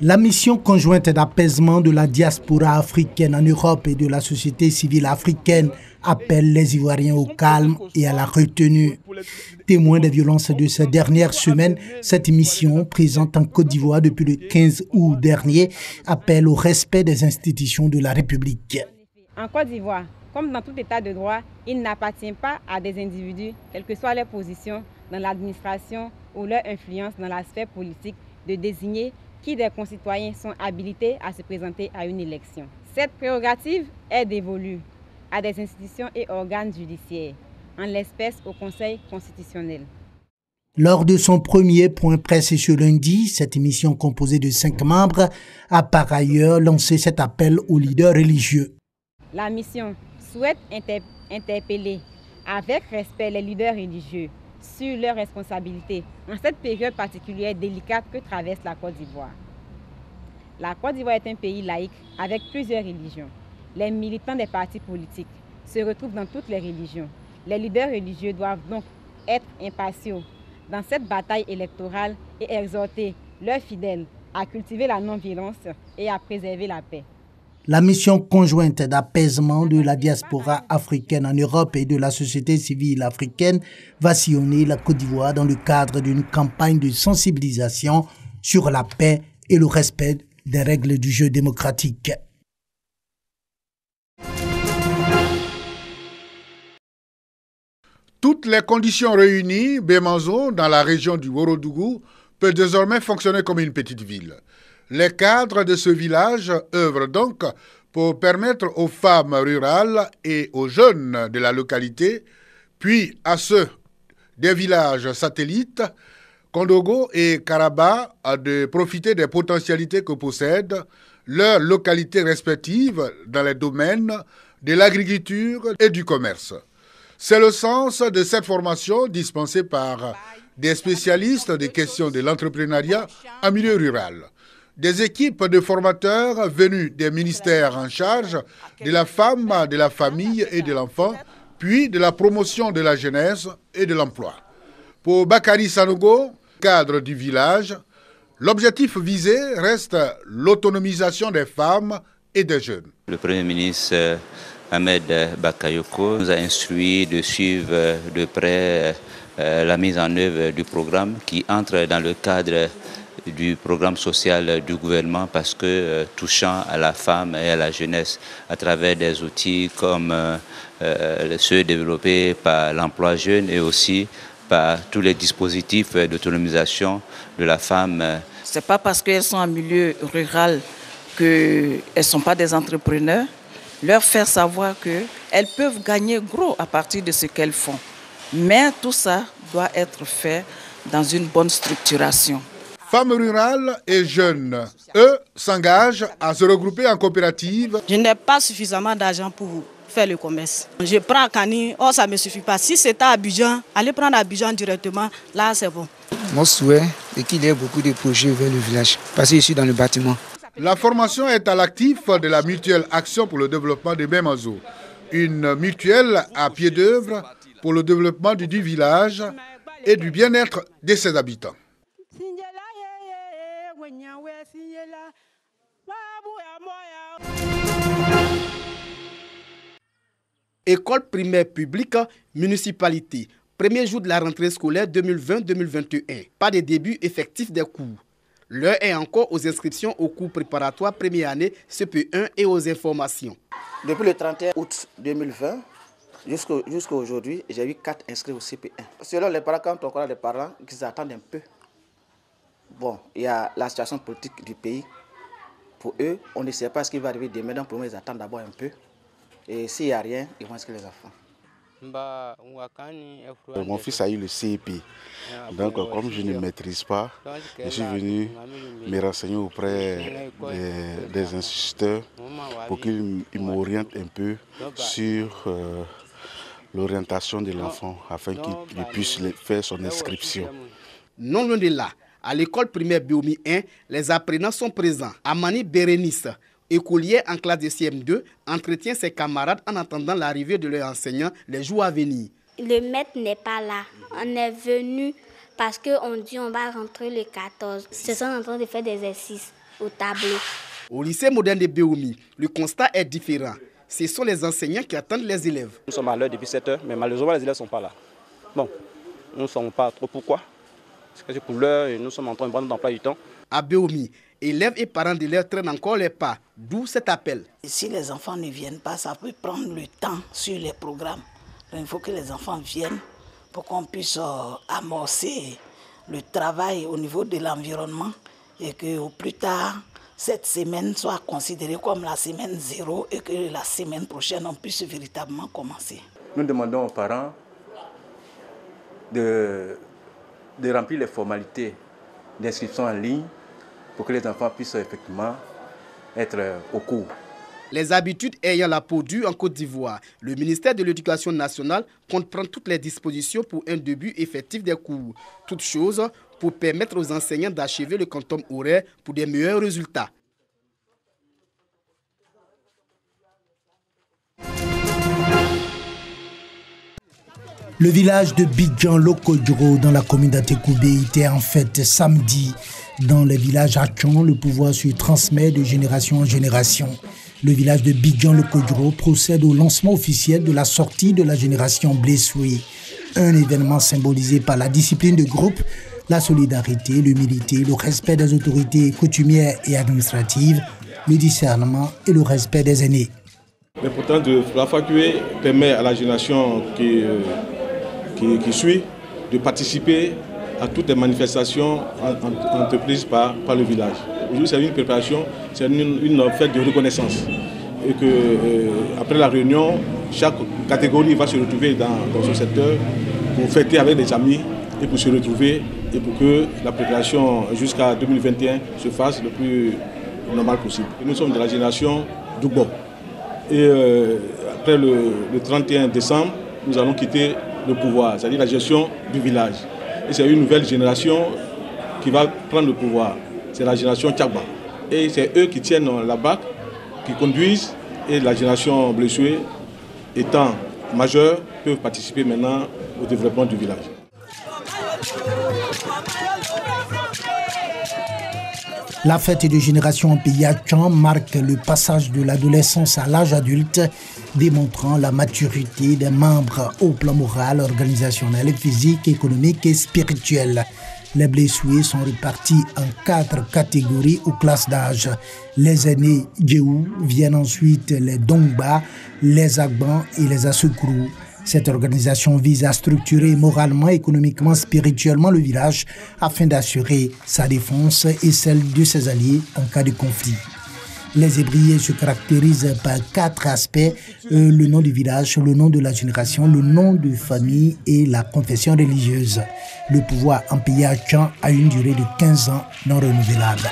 La mission conjointe d'apaisement de la diaspora africaine en Europe et de la société civile africaine appelle les Ivoiriens au calme et à la retenue. Témoin des violences de ces dernières semaines, cette mission, présente en Côte d'Ivoire depuis le 15 août dernier, appelle au respect des institutions de la République. En Côte d'Ivoire, comme dans tout état de droit, il n'appartient pas à des individus, quelle que soit leur position dans l'administration ou leur influence dans la sphère politique, de désigner qui des concitoyens sont habilités à se présenter à une élection. Cette prérogative est dévolue à des institutions et organes judiciaires, en l'espèce au Conseil constitutionnel. Lors de son premier point presse ce lundi, cette émission composée de 5 membres a par ailleurs lancé cet appel aux leaders religieux. La mission souhaite interpeller avec respect les leaders religieux sur leurs responsabilités en cette période particulière délicate que traverse la Côte d'Ivoire. La Côte d'Ivoire est un pays laïque avec plusieurs religions. Les militants des partis politiques se retrouvent dans toutes les religions. Les leaders religieux doivent donc être impartiaux dans cette bataille électorale et exhorter leurs fidèles à cultiver la non-violence et à préserver la paix. La mission conjointe d'apaisement de la diaspora africaine en Europe et de la société civile africaine va sillonner la Côte d'Ivoire dans le cadre d'une campagne de sensibilisation sur la paix et le respect des règles du jeu démocratique. Toutes les conditions réunies, Bemazo, dans la région du Ouorodougou, peut désormais fonctionner comme une petite ville. Les cadres de ce village œuvrent donc pour permettre aux femmes rurales et aux jeunes de la localité, puis à ceux des villages satellites, Kondogo et Karaba, de profiter des potentialités que possèdent leurs localités respectives dans les domaines de l'agriculture et du commerce. C'est le sens de cette formation dispensée par des spécialistes des questions de l'entrepreneuriat en milieu rural. Des équipes de formateurs venus des ministères en charge de la femme, de la famille et de l'enfant, puis de la promotion de la jeunesse et de l'emploi. Pour Bakary Sanogo, cadre du village, l'objectif visé reste l'autonomisation des femmes et des jeunes. Le Premier ministre Ahmed Bakayoko nous a instruit de suivre de près la mise en œuvre du programme qui entre dans le cadre du programme social du gouvernement parce que touchant à la femme et à la jeunesse à travers des outils comme ceux développés par l'emploi jeune et aussi par tous les dispositifs d'autonomisation de la femme. Ce n'est pas parce qu'elles sont en milieu rural qu'elles ne sont pas des entrepreneurs. Leur faire savoir qu'elles peuvent gagner gros à partir de ce qu'elles font. Mais tout ça doit être fait dans une bonne structuration. Femmes rurales et jeunes, eux, s'engagent à se regrouper en coopérative. Je n'ai pas suffisamment d'argent pour faire le commerce. Je prends à Kani, ça ne me suffit pas. Si c'est à Abidjan, aller prendre à Abidjan directement, là c'est bon. Mon souhait est qu'il y ait beaucoup de projets vers le village, parce que je suis dans le bâtiment. La formation est à l'actif de la mutuelle Action pour le développement de Bemazo, une mutuelle à pied d'œuvre pour le développement du village et du bien-être de ses habitants. École primaire publique, municipalité. Premier jour de la rentrée scolaire 2020-2021. Pas de début effectif des cours. L'heure est encore aux inscriptions aux cours préparatoires première année CP1 et aux informations. Depuis le 31 août 2020 jusqu'à aujourd'hui, j'ai eu 4 inscrits au CP1. Selon les parents, quand on connaît les parents, ils attendent un peu. Bon, il y a la situation politique du pays. Pour eux, on ne sait pas ce qui va arriver demain, donc pour eux, ils attendent d'abord un peu. Et s'il n'y a rien, ils vont inscrire les enfants. Mon fils a eu le CEP, donc comme je ne maîtrise pas, je suis venu me renseigner auprès des instituteurs pour qu'ils m'orientent un peu sur l'orientation de l'enfant afin qu'il puisse faire son inscription. Non loin de là, à l'école primaire Biomi 1, les apprenants sont présents. Amani Bérénice, écolier en classe de CM2, entretient ses camarades en attendant l'arrivée de leur enseignant les jours à venir. Le maître n'est pas là. On est venu parce qu'on dit on va rentrer le 14. Ils sont en train de faire des exercices. au tableau. Au lycée moderne de Béoumi, le constat est différent. Ce sont les enseignants qui attendent les élèves. Nous sommes à l'heure depuis 7 heures, mais malheureusement les élèves ne sont pas là. Bon, nous ne savons pas trop pourquoi. C'est pour l'heure et nous sommes en train de prendre l'emploi du temps. À Béoumi, élèves et parents d'élèves traînent encore les pas, d'où cet appel. Et si les enfants ne viennent pas, ça peut prendre le temps sur les programmes. Donc, il faut que les enfants viennent pour qu'on puisse amorcer le travail au niveau de l'environnement et qu'au plus tard, cette semaine soit considérée comme la semaine 0 et que la semaine prochaine, on puisse véritablement commencer. Nous demandons aux parents de remplir les formalités d'inscription en ligne pour que les enfants puissent effectivement être au cours. Les habitudes ayant la peau dure en Côte d'Ivoire, le ministère de l'Éducation nationale compte prendre toutes les dispositions pour un début effectif des cours. Toutes choses pour permettre aux enseignants d'achever le quantum horaire pour des meilleurs résultats. Le village de Bidjan Lokodjro dans la commune d'Atekoubé était en fête samedi. Dans les villages Atchon, le pouvoir se transmet de génération en génération. Le village de Bidjan Lokodjro procède au lancement officiel de la sortie de la génération Blessoué. Un événement symbolisé par la discipline de groupe, la solidarité, l'humilité, le respect des autorités coutumières et administratives, le discernement et le respect des aînés. L'importance de la faculté permet à la génération qui suit de participer à toutes les manifestations entreprises par le village. Aujourd'hui, c'est une préparation, c'est une fête de reconnaissance. Et que après la réunion, chaque catégorie va se retrouver dans son secteur pour fêter avec des amis et pour se retrouver et pour que la préparation jusqu'à 2021 se fasse le plus normal possible. Et nous sommes de la génération Doubo. Et après le 31 décembre, nous allons quitter le pouvoir, c'est-à-dire la gestion du village. Et c'est une nouvelle génération qui va prendre le pouvoir. C'est la génération Tchagba. Et c'est eux qui tiennent la BAC, qui conduisent, et la génération Blessoué, étant majeure, peuvent participer maintenant au développement du village. La fête de génération en pays Atchon marque le passage de l'adolescence à l'âge adulte, démontrant la maturité des membres au plan moral, organisationnel, physique, économique et spirituel. Les Blessoués sont répartis en 4 catégories ou classes d'âge. Les aînés Djéou viennent ensuite les Dongba, les Agban et les Assekrou. Cette organisation vise à structurer moralement, économiquement, spirituellement le village afin d'assurer sa défense et celle de ses alliés en cas de conflit. Les ébriers se caractérisent par 4 aspects, le nom du village, le nom de la génération, le nom de famille et la confession religieuse. Le pouvoir en pays Atchon a une durée de 15 ans non renouvelable.